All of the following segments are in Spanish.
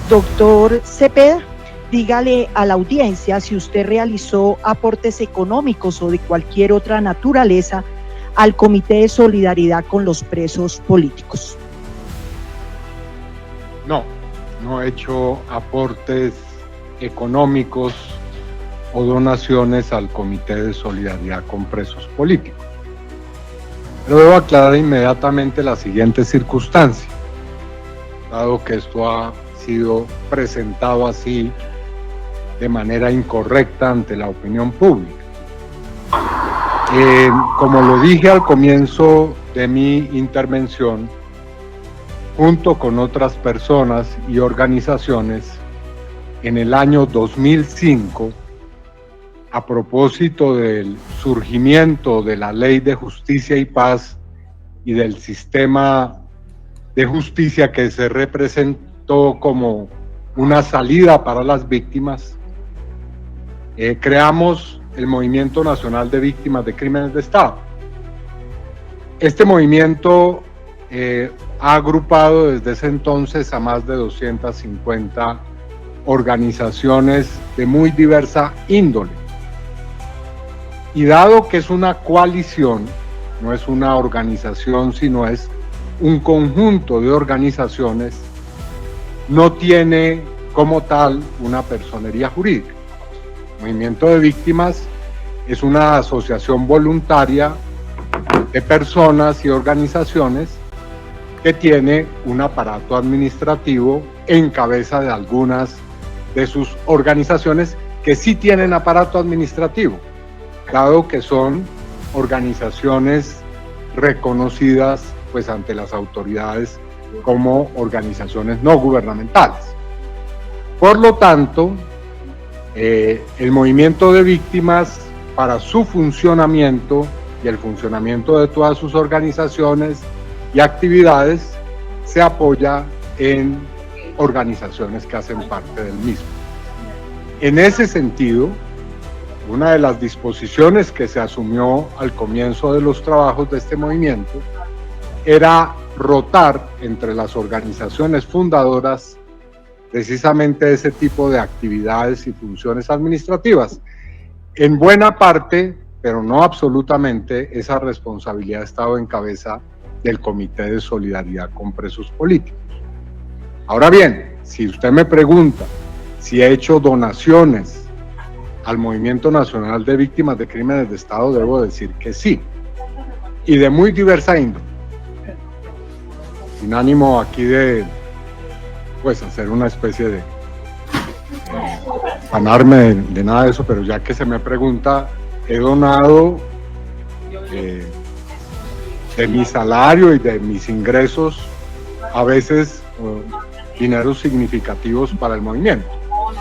Doctor Cepeda, dígale a la audiencia si usted realizó aportes económicos o de cualquier otra naturaleza al Comité de Solidaridad con los Presos Políticos. No he hecho aportes económicos o donaciones al Comité de Solidaridad con Presos Políticos. Pero debo aclarar inmediatamente la siguiente circunstancia, dado que esto ha sido presentado así de manera incorrecta ante la opinión pública. Como lo dije al comienzo de mi intervención, junto con otras personas y organizaciones, en el año 2005, a propósito del surgimiento de la Ley de Justicia y Paz y del sistema de justicia que se representó como una salida para las víctimas, creamos el Movimiento Nacional de Víctimas de Crímenes de Estado. Este movimiento ha agrupado desde ese entonces a más de 250 organizaciones de muy diversa índole. Y dado que es una coalición, no es una organización, sino es un conjunto de organizaciones, no tiene como tal una personería jurídica. El Movimiento de Víctimas es una asociación voluntaria de personas y organizaciones que tiene un aparato administrativo en cabeza de algunas de sus organizaciones que sí tienen aparato administrativo, dado que son organizaciones reconocidas pues ante las autoridades como organizaciones no gubernamentales. Por lo tanto, el Movimiento de Víctimas, para su funcionamiento y el funcionamiento de todas sus organizaciones y actividades, se apoya en organizaciones que hacen parte del mismo. En ese sentido, una de las disposiciones que se asumió al comienzo de los trabajos de este movimiento era rotar entre las organizaciones fundadoras precisamente ese tipo de actividades y funciones administrativas. En buena parte, pero no absolutamente, esa responsabilidad ha estado en cabeza del Comité de Solidaridad con Presos Políticos. Ahora bien, si usted me pregunta si he hecho donaciones al Movimiento Nacional de Víctimas de Crímenes de Estado, debo decir que sí, y de muy diversa índole, sin ánimo aquí de pues hacer una especie de ganarme de nada de eso, pero ya que se me pregunta, he donado de mi salario y de mis ingresos, a veces dineros significativos para el movimiento.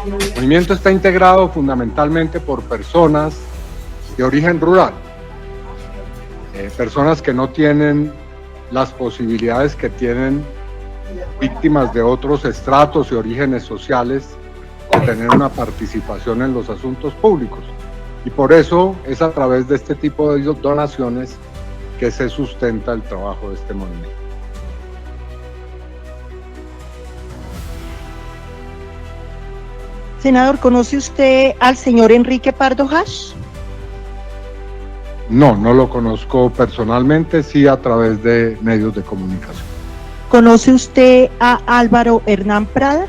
El movimiento está integrado fundamentalmente por personas de origen rural, personas que no tienen las posibilidades que tienen víctimas de otros estratos y orígenes sociales de tener una participación en los asuntos públicos. Y por eso es a través de este tipo de donaciones que se sustenta el trabajo de este movimiento. Senador, ¿conoce usted al señor Enrique Pardo Hash? No lo conozco personalmente, sí a través de medios de comunicación. ¿Conoce usted a Álvaro Hernán Prada?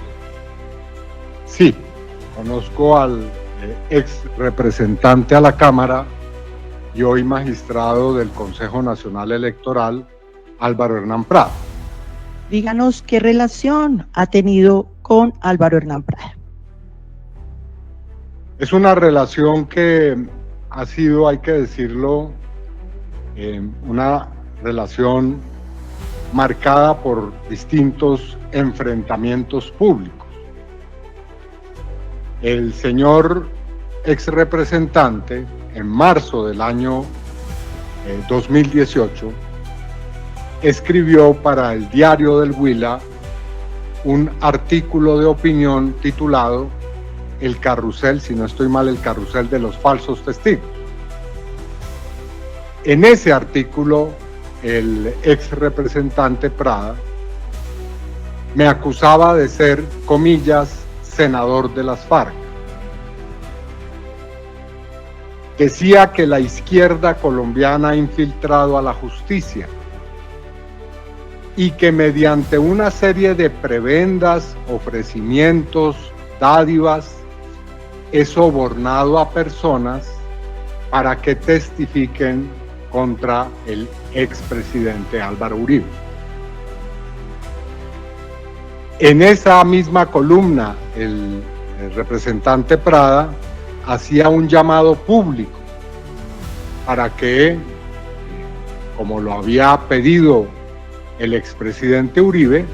Sí, conozco al ex representante a la Cámara y hoy magistrado del Consejo Nacional Electoral, Álvaro Hernán Prada. Díganos qué relación ha tenido con Álvaro Hernán Prada. Es una relación que ha sido, hay que decirlo, una relación marcada por distintos enfrentamientos públicos. El señor ex representante, en marzo del año 2018, escribió para el Diario del Huila un artículo de opinión titulado El carrusel, si no estoy mal, el carrusel de los falsos testigos. En ese artículo, el ex representante Prada me acusaba de ser, comillas, senador de las FARC. Decía que la izquierda colombiana ha infiltrado a la justicia y que mediante una serie de prebendas, ofrecimientos, dádivas, he sobornado a personas para que testifiquen contra el expresidente Álvaro Uribe. En esa misma columna, el representante Prada hacía un llamado público para que, como lo había pedido el expresidente Uribe,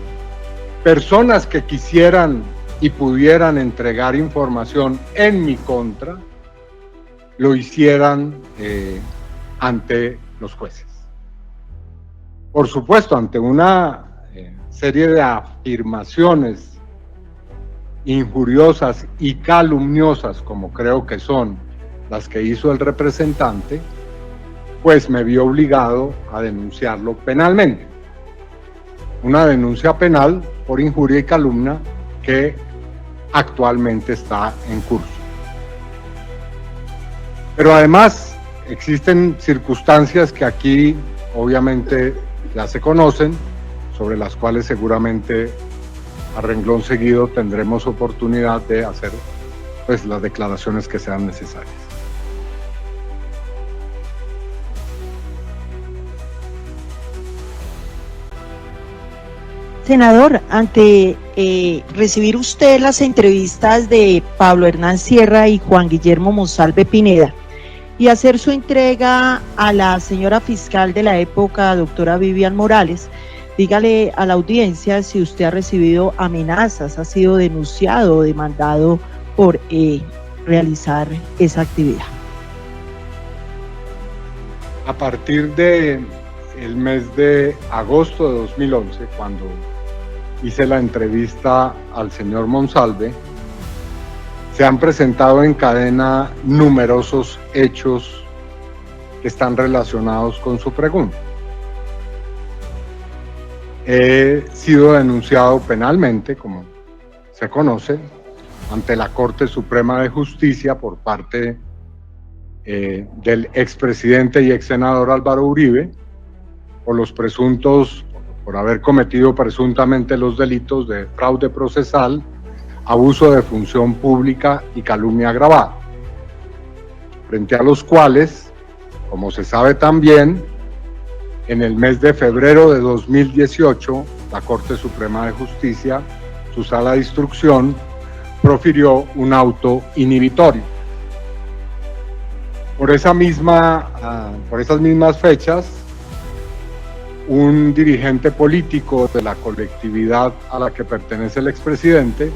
personas que quisieran y pudieran entregar información en mi contra, lo hicieran ante los jueces. Por supuesto, ante una serie de afirmaciones injuriosas y calumniosas, como creo que son las que hizo el representante, pues me vi obligado a denunciarlo penalmente. Una denuncia penal por injuria y calumnia que actualmente está en curso. Pero además existen circunstancias que aquí obviamente ya se conocen, sobre las cuales seguramente a renglón seguido tendremos oportunidad de hacer pues las declaraciones que sean necesarias. Senador, ante recibir usted las entrevistas de Pablo Hernán Sierra y Juan Guillermo Monsalve Pineda y hacer su entrega a la señora fiscal de la época, doctora Vivian Morales, dígale a la audiencia si usted ha recibido amenazas, ha sido denunciado o demandado por realizar esa actividad. A partir del mes de agosto de 2011, cuando hice la entrevista al señor Monsalve, se han presentado en cadena numerosos hechos que están relacionados con su pregunta. He sido denunciado penalmente, como se conoce, ante la Corte Suprema de Justicia por parte del expresidente y exsenador Álvaro Uribe por haber cometido presuntamente los delitos de fraude procesal, abuso de función pública y calumnia agravada, frente a los cuales, como se sabe también, en el mes de febrero de 2018, la Corte Suprema de Justicia, su sala de instrucción, profirió un auto inhibitorio. Por esas mismas fechas, un dirigente político de la colectividad a la que pertenece el expresidente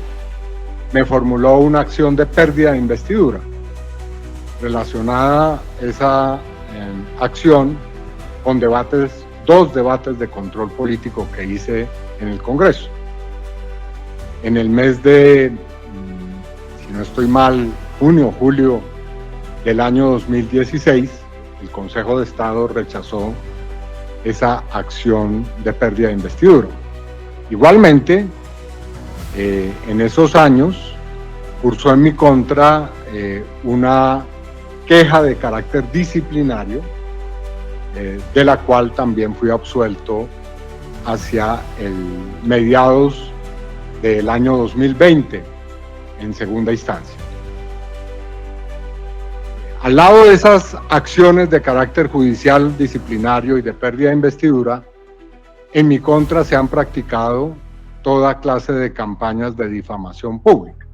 me formuló una acción de pérdida de investidura. Relacionada esa acción con dos debates de control político que hice en el Congreso. En el mes de, si no estoy mal, julio del año 2016, el Consejo de Estado rechazó esa acción de pérdida de investidura. Igualmente, en esos años, cursó en mi contra una queja de carácter disciplinario, de la cual también fui absuelto hacia el mediados del año 2020 en segunda instancia. Al lado de esas acciones de carácter judicial, disciplinario y de pérdida de investidura, en mi contra se han practicado toda clase de campañas de difamación pública.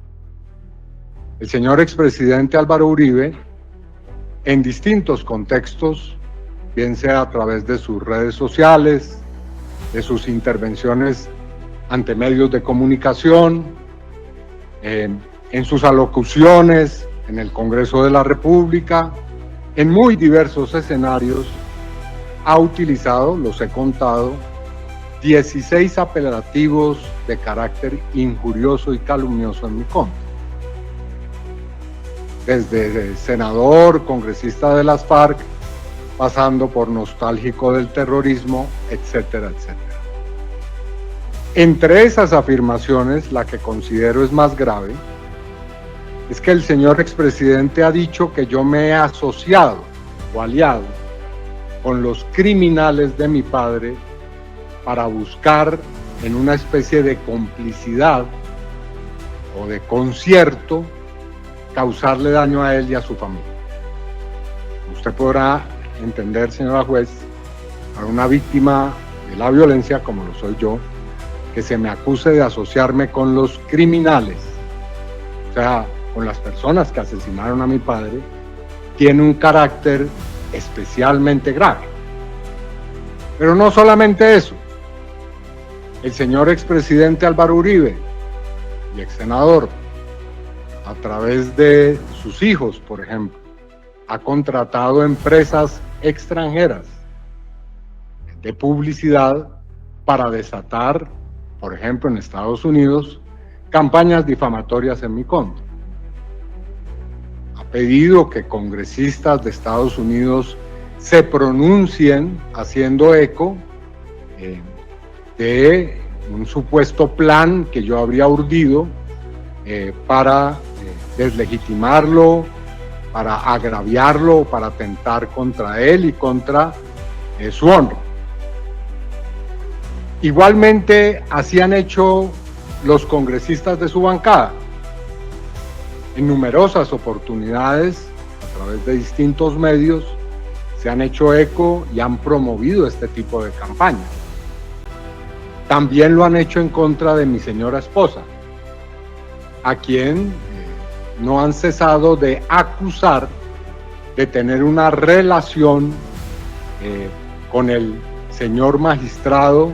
El señor expresidente Álvaro Uribe, en distintos contextos, bien sea a través de sus redes sociales, de sus intervenciones ante medios de comunicación, en sus alocuciones en el Congreso de la República, en muy diversos escenarios, ha utilizado, los he contado, 16 apelativos de carácter injurioso y calumnioso en mi contra. Desde senador, congresista de las FARC, pasando por nostálgico del terrorismo, etcétera, etcétera. Entre esas afirmaciones, la que considero es más grave, es que el señor expresidente ha dicho que yo me he asociado o aliado con los criminales de mi padre para buscar en una especie de complicidad o de concierto causarle daño a él y a su familia. Usted podrá entender, señora juez, a una víctima de la violencia, como lo soy yo, que se me acuse de asociarme con los criminales, o sea, con las personas que asesinaron a mi padre, tiene un carácter especialmente grave. Pero no solamente eso. El señor expresidente Álvaro Uribe y exsenador, a través de sus hijos, por ejemplo, ha contratado empresas extranjeras de publicidad para desatar, por ejemplo, en Estados Unidos, campañas difamatorias en mi contra. Ha pedido que congresistas de Estados Unidos se pronuncien haciendo eco de un supuesto plan que yo habría urdido para deslegitimarlo, para agraviarlo, para atentar contra él y contra su honra. Igualmente, así han hecho los congresistas de su bancada. En numerosas oportunidades, a través de distintos medios, se han hecho eco y han promovido este tipo de campañas. También lo han hecho en contra de mi señora esposa, a quien no han cesado de acusar de tener una relación con el señor magistrado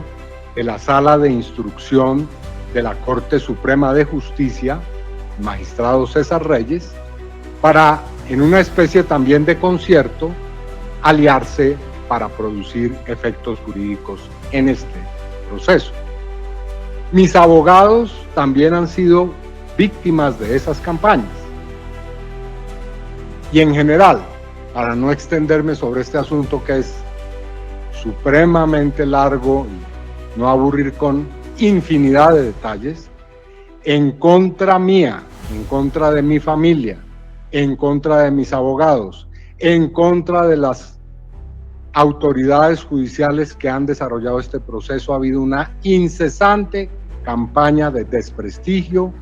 de la Sala de Instrucción de la Corte Suprema de Justicia, el magistrado César Reyes, para, en una especie también de concierto, aliarse para producir efectos jurídicos en este proceso. Mis abogados también han sido víctimas de esas campañas. Y en general, para no extenderme sobre este asunto que es supremamente largo y no aburrir con infinidad de detalles, en contra mía, en contra de mi familia, en contra de mis abogados, en contra de las autoridades judiciales que han desarrollado este proceso, ha habido una incesante campaña de desprestigio,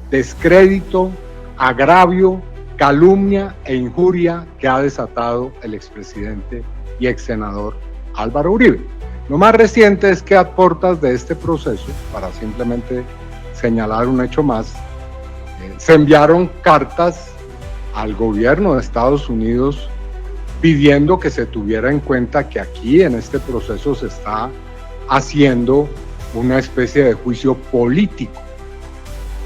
descrédito, agravio, calumnia e injuria que ha desatado el expresidente y exsenador Álvaro Uribe. Lo más reciente es que a puertas de este proceso, para simplemente señalar un hecho más, se enviaron cartas al gobierno de Estados Unidos pidiendo que se tuviera en cuenta que aquí en este proceso se está haciendo una especie de juicio político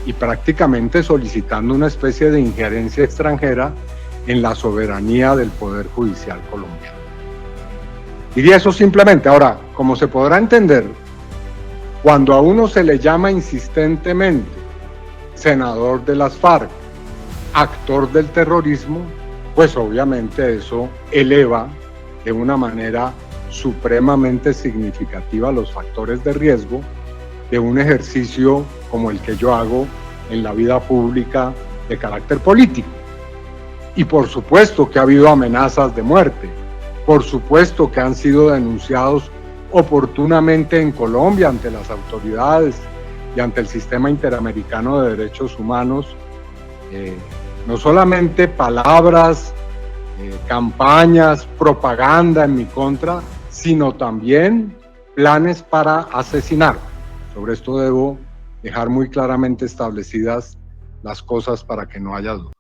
y prácticamente solicitando una especie de injerencia extranjera en la soberanía del Poder Judicial colombiano. Diría eso simplemente. Ahora, como se podrá entender, cuando a uno se le llama insistentemente senador de las FARC, actor del terrorismo, pues obviamente eso eleva de una manera supremamente significativa los factores de riesgo de un ejercicio como el que yo hago en la vida pública de carácter político. Y por supuesto que ha habido amenazas de muerte, por supuesto que han sido denunciados oportunamente en Colombia ante las autoridades y ante el sistema interamericano de derechos humanos, no solamente palabras, campañas, propaganda en mi contra, sino también planes para asesinar. Sobre esto debo dejar muy claramente establecidas las cosas para que no haya duda.